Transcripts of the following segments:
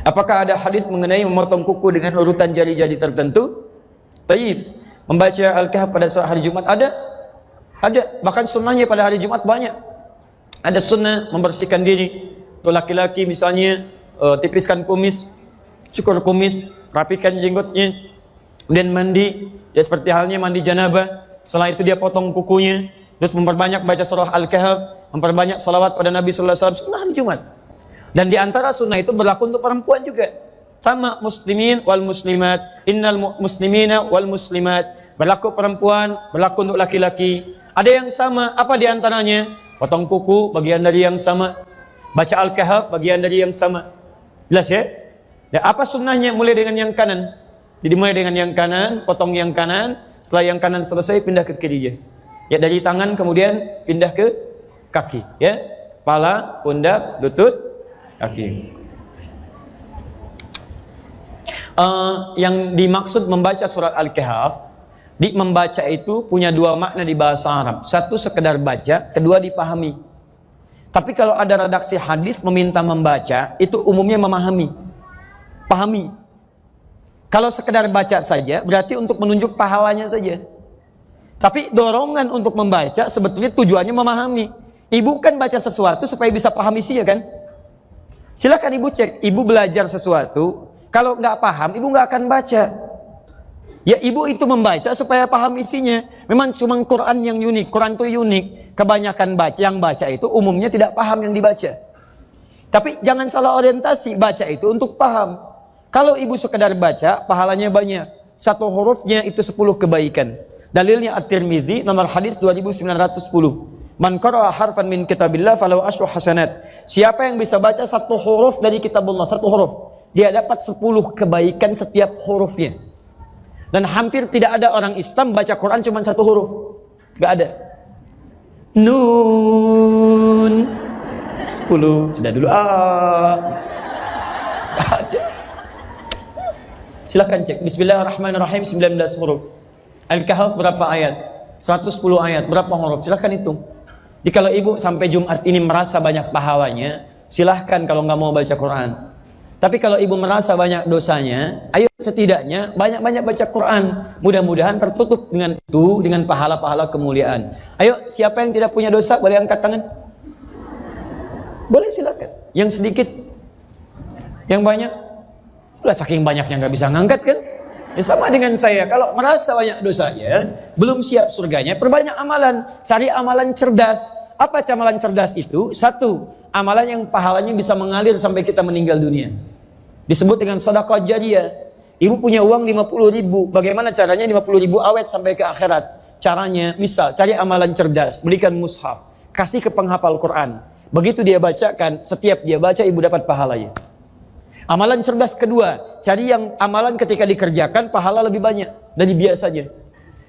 Apakah ada hadis mengenai memotong kuku dengan urutan jari-jari tertentu? Taib. Membaca Al-Kahf pada saat hari Jumat ada? Ada. Bahkan sunnahnya pada hari Jumat banyak. Ada sunnah membersihkan diri. Untuk laki-laki misalnya tipiskan kumis, cukur kumis, rapikan jenggotnya, kemudian mandi, ya seperti halnya mandi janabah. Setelah itu dia potong kukunya, terus memperbanyak baca surah Al-Kahf, memperbanyak salawat pada Nabi sallallahu alaihi wasallam. Sunnah hari Jumat. Dan di antara sunnah itu berlaku untuk perempuan juga. Sama muslimin wal muslimat, innal muslimina wal muslimat. Berlaku perempuan, berlaku untuk laki-laki. Ada yang sama, apa di antaranya? Potong kuku, bagian dari yang sama. Baca Al-Kahf, bagian dari yang sama. Jelas ya? Ya, apa sunnahnya? Mulai dengan yang kanan. Jadi mulai dengan yang kanan, potong yang kanan. Setelah yang kanan selesai, pindah ke kirinya. Ya, dari tangan kemudian pindah ke kaki. Ya, kepala, pundak, lutut, kaki. Yang dimaksud membaca surat Al-Kahf, membaca itu punya dua makna di bahasa Arab. Satu sekedar baca, kedua dipahami. Tapi kalau ada redaksi hadis meminta membaca, itu umumnya memahami, pahami. Kalau sekedar baca saja, berarti untuk menunjuk pahalanya saja. Tapi dorongan untuk membaca sebetulnya tujuannya memahami. Ibu kan baca sesuatu supaya bisa paham isinya kan? Silakan ibu cek, ibu belajar sesuatu, kalau nggak paham, ibu nggak akan baca. Ya ibu itu membaca supaya paham isinya. Memang cuma Quran yang unik, Quran itu unik. Kebanyakan yang baca itu umumnya tidak paham yang dibaca. Tapi jangan salah orientasi, baca itu untuk paham. Kalau ibu sekedar baca, pahalanya banyak. Satu hurufnya itu 10 kebaikan. Dalilnya At-Tirmidzi nomor hadis 2910. Man qara'a harfan min kitabillah falahu asyru hasanat. Siapa yang bisa baca satu huruf dari kitabullah, satu huruf, dia dapat 10 kebaikan setiap hurufnya. Dan hampir tidak ada orang Islam baca Quran cuma satu huruf. Gak ada. Nun 10. Sudah dulu. Gak ada. Silahkan cek. Bismillahirrahmanirrahim 19 huruf. Al-Kahf berapa ayat? 110 ayat. Berapa huruf? Silahkan hitung. Jadi kalau ibu sampai Jumat ini merasa banyak pahalanya, silahkan kalau nggak mau baca Quran. Tapi kalau ibu merasa banyak dosanya, ayo setidaknya banyak-banyak baca Quran. Mudah-mudahan tertutup dengan itu, dengan pahala-pahala kemuliaan. Ayo, siapa yang tidak punya dosa, boleh angkat tangan? Boleh, silakan. Yang sedikit, yang banyak, udah saking banyaknya nggak bisa ngangkat kan? Ya sama dengan saya, kalau merasa banyak dosanya, belum siap surganya, perbanyak amalan. Cari amalan cerdas. Apa amalan cerdas itu? Satu, amalan yang pahalanya bisa mengalir sampai kita meninggal dunia. Disebut dengan sedekah jariyah. Ibu punya uang 50.000, bagaimana caranya 50.000 awet sampai ke akhirat? Caranya, misal, cari amalan cerdas, belikan mushaf, kasih ke penghafal Quran. Begitu dia bacakan, setiap dia baca, ibu dapat pahalanya. Amalan cerdas kedua, cari yang amalan ketika dikerjakan, pahala lebih banyak dari biasanya.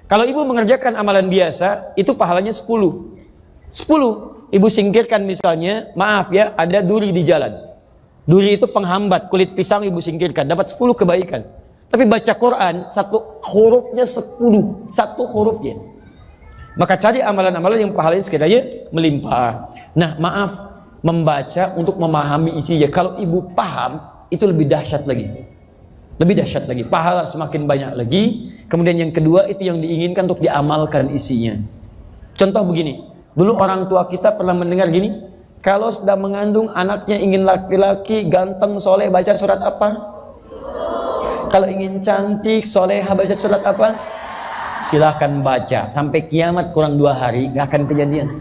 Kalau ibu mengerjakan amalan biasa, itu pahalanya 10. 10, ibu singkirkan misalnya, maaf ya, ada duri di jalan. Duri itu penghambat, kulit pisang ibu singkirkan, dapat 10 kebaikan. Tapi baca Quran, satu hurufnya 10, satu hurufnya. Maka cari amalan-amalan yang pahalanya sekiranya melimpah. Nah, maaf, membaca untuk memahami isinya. Kalau ibu paham, itu lebih dahsyat lagi. Lebih dahsyat lagi, pahala semakin banyak lagi. Kemudian yang kedua, itu yang diinginkan untuk diamalkan isinya. Contoh begini, dulu orang tua kita pernah mendengar gini, kalau sedang mengandung anaknya ingin laki-laki, ganteng, soleh, baca surat apa? Kalau ingin cantik, soleha, baca surat apa? Silakan baca, sampai kiamat kurang 2 hari, gak akan kejadian.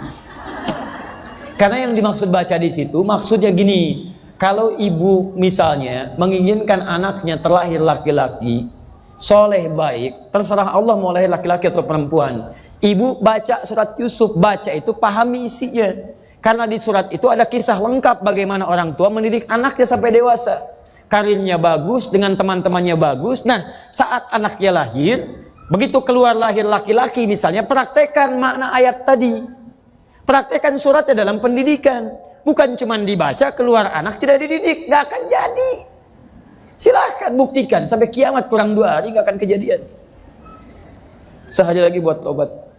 Karena yang dimaksud baca di situ, maksudnya gini, kalau ibu misalnya menginginkan anaknya terlahir laki-laki, soleh baik, terserah Allah mau lahir laki-laki atau perempuan. Ibu baca surat Yusuf, baca itu pahami isinya. Karena di surat itu ada kisah lengkap bagaimana orang tua mendidik anaknya sampai dewasa. Karirnya bagus, dengan teman-temannya bagus. Nah, saat anaknya lahir, begitu keluar lahir laki-laki misalnya, praktekkan makna ayat tadi. Praktekkan suratnya dalam pendidikan. Bukan cuma dibaca, keluar anak tidak dididik, nggak akan jadi. Silahkan buktikan, sampai kiamat kurang 2 hari nggak akan kejadian. Sehari lagi buat tobat.